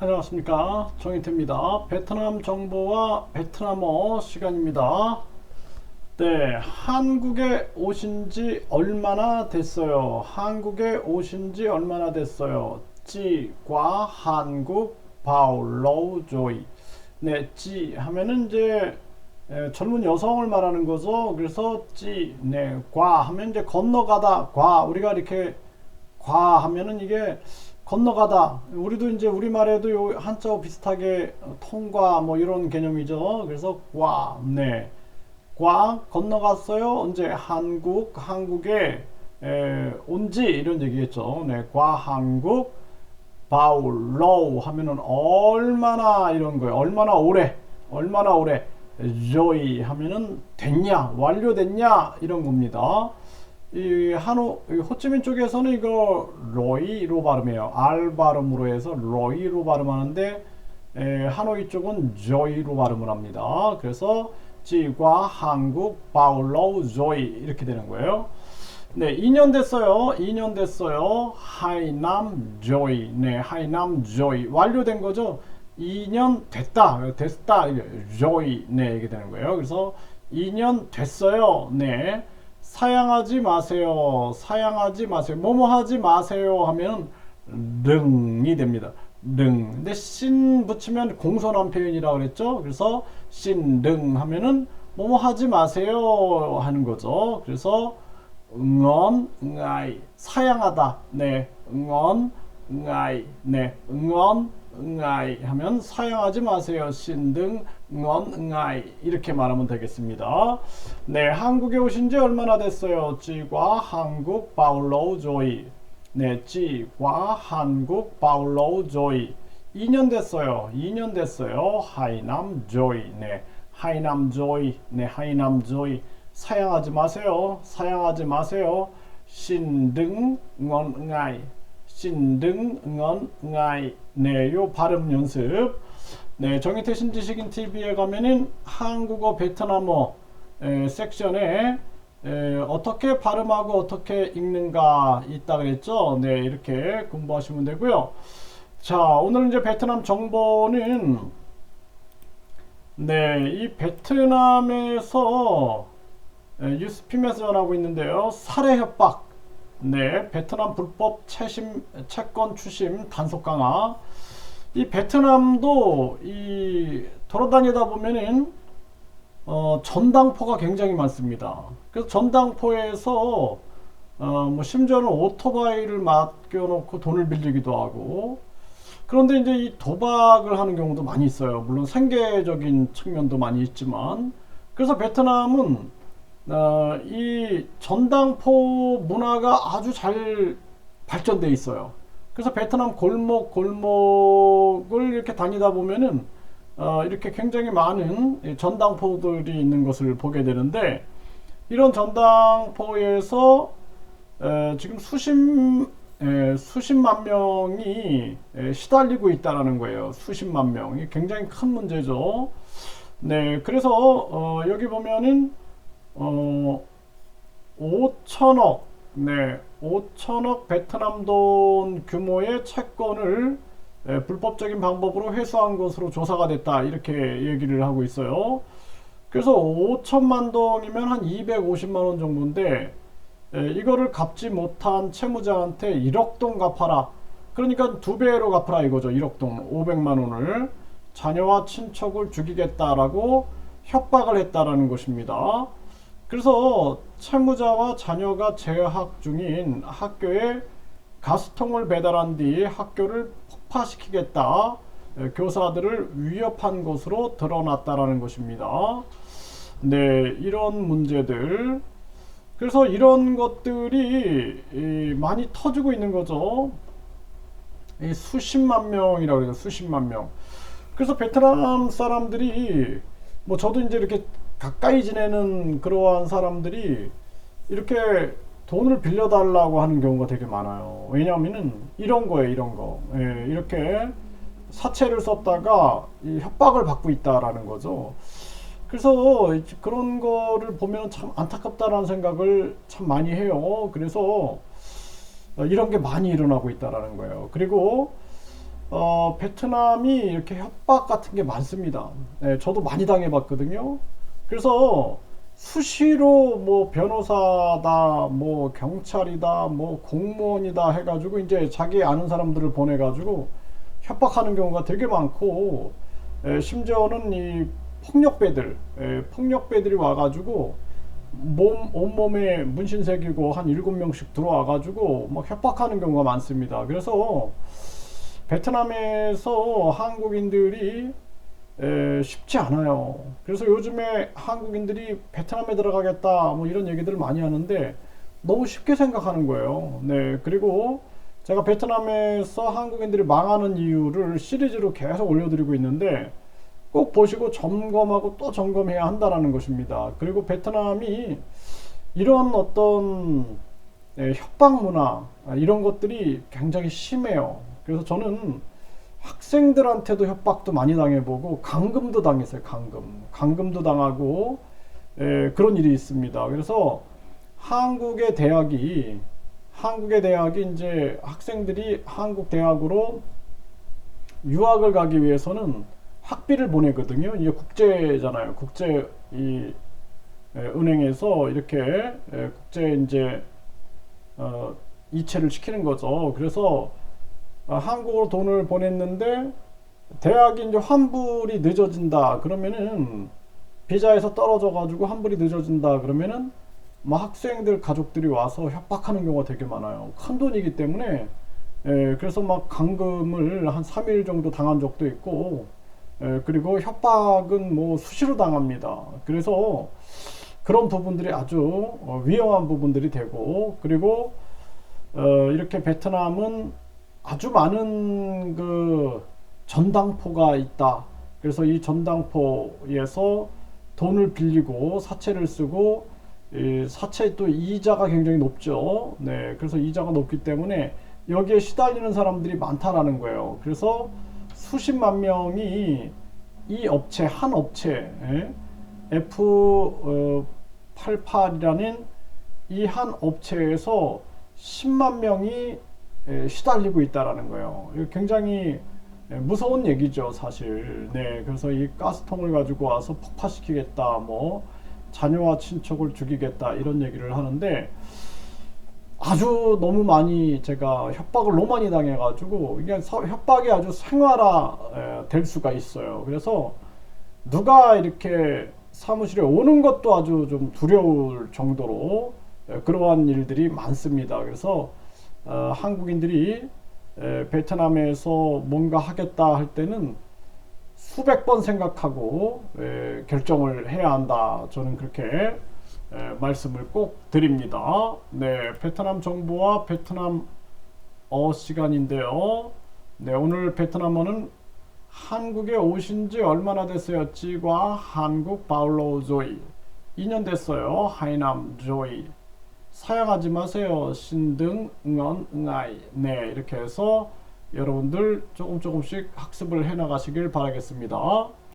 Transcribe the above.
안녕하십니까, 정희태입니다. 베트남 정보와 베트남어 시간입니다. 네, 한국에 오신 지 얼마나 됐어요? 한국에 오신 지 얼마나 됐어요? 찌과 한국 바울로우 조이. 네, 찌 하면은 이제 젊은 여성을 말하는 거죠. 그래서 찌, 네, 과 하면 이제 건너가다, 과. 우리가 이렇게 과 하면은 이게 건너가다. 우리도 이제 우리말에도 요 한자어 비슷하게 통과 뭐 이런 개념이죠. 그래서 과, 네. 과 건너갔어요. 언제 한국에 온지 이런 얘기겠죠. 네. 과 한국 바울로우 하면은 얼마나 이런 거예요. 얼마나 오래. 조이 하면은 됐냐, 완료됐냐 이런 겁니다. 이 호치민 쪽에서는 이거 로이로 발음해요. R 발음으로 해서 로이로 발음하는데 하노이 쪽은 조이로 발음을 합니다. 그래서 지과 한국 바울로우 조이 이렇게 되는 거예요. 네, 2년 됐어요. 2년 됐어요. 하이남 조이. 네, 하이남 조이. 완료된 거죠. 2년 됐다. 조이. 네, 이게 되는 거예요. 그래서 2년 됐어요. 네. 사양하지 마세요. 사양하지 마세요. 뭐뭐 하지 마세요 하면 릉이 됩니다. 릉. 근데 신 붙이면 공손한 표현이라고 그랬죠. 그래서 신릉 하면은 뭐뭐 하지 마세요 하는 거죠. 그래서 응언, 응아이, 사양하다. 네, 응언, 응아이. 네, 응언, 응아이 하면 사양하지 마세요. 신등, 응언, 응아이 이렇게 말하면 되겠습니다. 네, 한국에 오신 지 얼마나 됐어요? 찌과 한국 바울로우 조이. 네, 찌과 한국 바울로우 조이. 2년 됐어요. 2년 됐어요. 하이남 조이. 네, 하이남 조이. 네, 하이남 조이. 사양하지 마세요. 사양하지 마세요. 신등 응언 응아이. 신등 응언 응아이. 네, 요 발음 연습. 네, 정희태 신지식인 TV에 가면은 한국어 베트남어 섹션에 어떻게 발음하고 어떻게 읽는가 있다 그랬죠. 네, 이렇게 공부하시면 되고요. 자, 오늘 이제 베트남 정보는 네, 이 베트남에서 뉴스핌에서 전하고 있는데요. 살해 협박. 네, 베트남 불법 채권 추심 단속 강화. 이 베트남도 이 돌아다니다 보면은 전당포가 굉장히 많습니다. 그래서 전당포에서 뭐 심지어는 오토바이를 맡겨놓고 돈을 빌리기도 하고. 그런데 이제 이 도박을 하는 경우도 많이 있어요. 물론 생계적인 측면도 많이 있지만. 그래서 베트남은 이 전당포 문화가 아주 잘 발전돼 있어요. 그래서 베트남 골목을 이렇게 다니다 보면은 이렇게 굉장히 많은 전당포들이 있는 것을 보게 되는데, 이런 전당포에서 지금 수십만 명이 시달리고 있다라는 거예요. 수십만 명. 이 굉장히 큰 문제죠. 네, 그래서 여기 보면은 5천억, 네, 5천억 베트남 돈 규모의 채권을 불법적인 방법으로 회수한 것으로 조사가 됐다. 이렇게 얘기를 하고 있어요. 그래서 5천만 동이면 한 250만 원 정도인데, 이거를 갚지 못한 채무자한테 1억 동 갚아라. 그러니까 2배로 갚아라 이거죠. 1억 동, 500만 원을 자녀와 친척을 죽이겠다라고 협박을 했다라는 것입니다. 그래서 채무자와 자녀가 재학 중인 학교에 가스통을 배달한 뒤 학교를 폭파시키겠다, 교사들을 위협한 것으로 드러났다라는 것입니다. 네, 이런 문제들. 그래서 이런 것들이 많이 터지고 있는 거죠. 이 수십만 명이라고 그래요. 수십만 명. 그래서 베트남 사람들이, 뭐 저도 이제 이렇게 가까이 지내는 그러한 사람들이 이렇게 돈을 빌려달라고 하는 경우가 되게 많아요. 왜냐하면은 이런 거예요, 이런 거. 예, 이렇게 사채를 썼다가 이 협박을 받고 있다라는 거죠. 그래서 그런 거를 보면 참 안타깝다라는 생각을 참 많이 해요. 그래서 이런 게 많이 일어나고 있다라는 거예요. 그리고 베트남이 이렇게 협박 같은 게 많습니다. 네, 저도 많이 당해봤거든요. 그래서 수시로 뭐 변호사다, 뭐 경찰이다, 뭐 공무원이다 해가지고 이제 자기 아는 사람들을 보내가지고 협박하는 경우가 되게 많고, 심지어는 이 폭력배들이 와가지고 온몸에 문신 새기고 한 7명씩 들어와가지고 막 협박하는 경우가 많습니다. 그래서 베트남에서 한국인들이 쉽지 않아요. 그래서 요즘에 한국인들이 베트남에 들어가겠다 뭐 이런 얘기들을 많이 하는데 너무 쉽게 생각하는 거예요. 네, 그리고 제가 베트남에서 한국인들이 망하는 이유를 시리즈로 계속 올려드리고 있는데 꼭 보시고 점검하고 또 점검해야 한다는 것입니다. 그리고 베트남이 이런 어떤 협박 문화 이런 것들이 굉장히 심해요. 그래서 저는 학생들한테도 협박도 많이 당해보고 강금도 당했어요. 강금도 당하고 그런 일이 있습니다. 그래서 한국의 대학이 이제 학생들이 한국 대학으로 유학을 가기 위해서는 학비를 보내거든요. 이게 국제잖아요. 국제 이 은행에서 이렇게 국제 이제 이체를 시키는 거죠. 그래서 한국으로 돈을 보냈는데 대학이 이제 환불이 늦어진다 그러면은 비자에서 떨어져 가지고 환불이 늦어진다 그러면은 막 학생들 가족들이 와서 협박하는 경우가 되게 많아요. 큰 돈이기 때문에 그래서 막 감금을 한 3일 정도 당한 적도 있고 그리고 협박은 뭐 수시로 당합니다. 그래서 그런 부분들이 아주 위험한 부분들이 되고 그리고 이렇게 베트남은 아주 많은 그 전당포가 있다. 그래서 이 전당포에서 돈을 빌리고 사채를 쓰고 이 사채 또 이자가 굉장히 높죠. 네, 그래서 이자가 높기 때문에 여기에 시달리는 사람들이 많다라는 거예요. 그래서 수십만 명이 이 업체 한 업체 F88이라는 이 한 업체에서 10만 명이 시달리고 있다라는 거예요. 굉장히 무서운 얘기죠, 사실. 네, 그래서 이 가스통을 가지고 와서 폭파시키겠다, 뭐 자녀와 친척을 죽이겠다 이런 얘기를 하는데 아주 너무 많이 제가 협박을 너무 많이 당해가지고 이게 협박이 아주 생활화 될 수가 있어요. 그래서 누가 이렇게 사무실에 오는 것도 아주 좀 두려울 정도로 그러한 일들이 많습니다. 그래서 한국인들이 베트남에서 뭔가 하겠다 할 때는 수백 번 생각하고 결정을 해야 한다. 저는 그렇게 말씀을 꼭 드립니다. 네, 베트남 정보와 베트남어 시간인데요. 네, 오늘 베트남어는 한국에 오신 지 얼마나 됐어요? 찌과 한국 바울로 조이 2년 됐어요. 하이남 조이 사양하지 마세요. 신등 응언 응아이 네, 이렇게 해서 여러분들 조금씩 학습을 해 나가시길 바라겠습니다.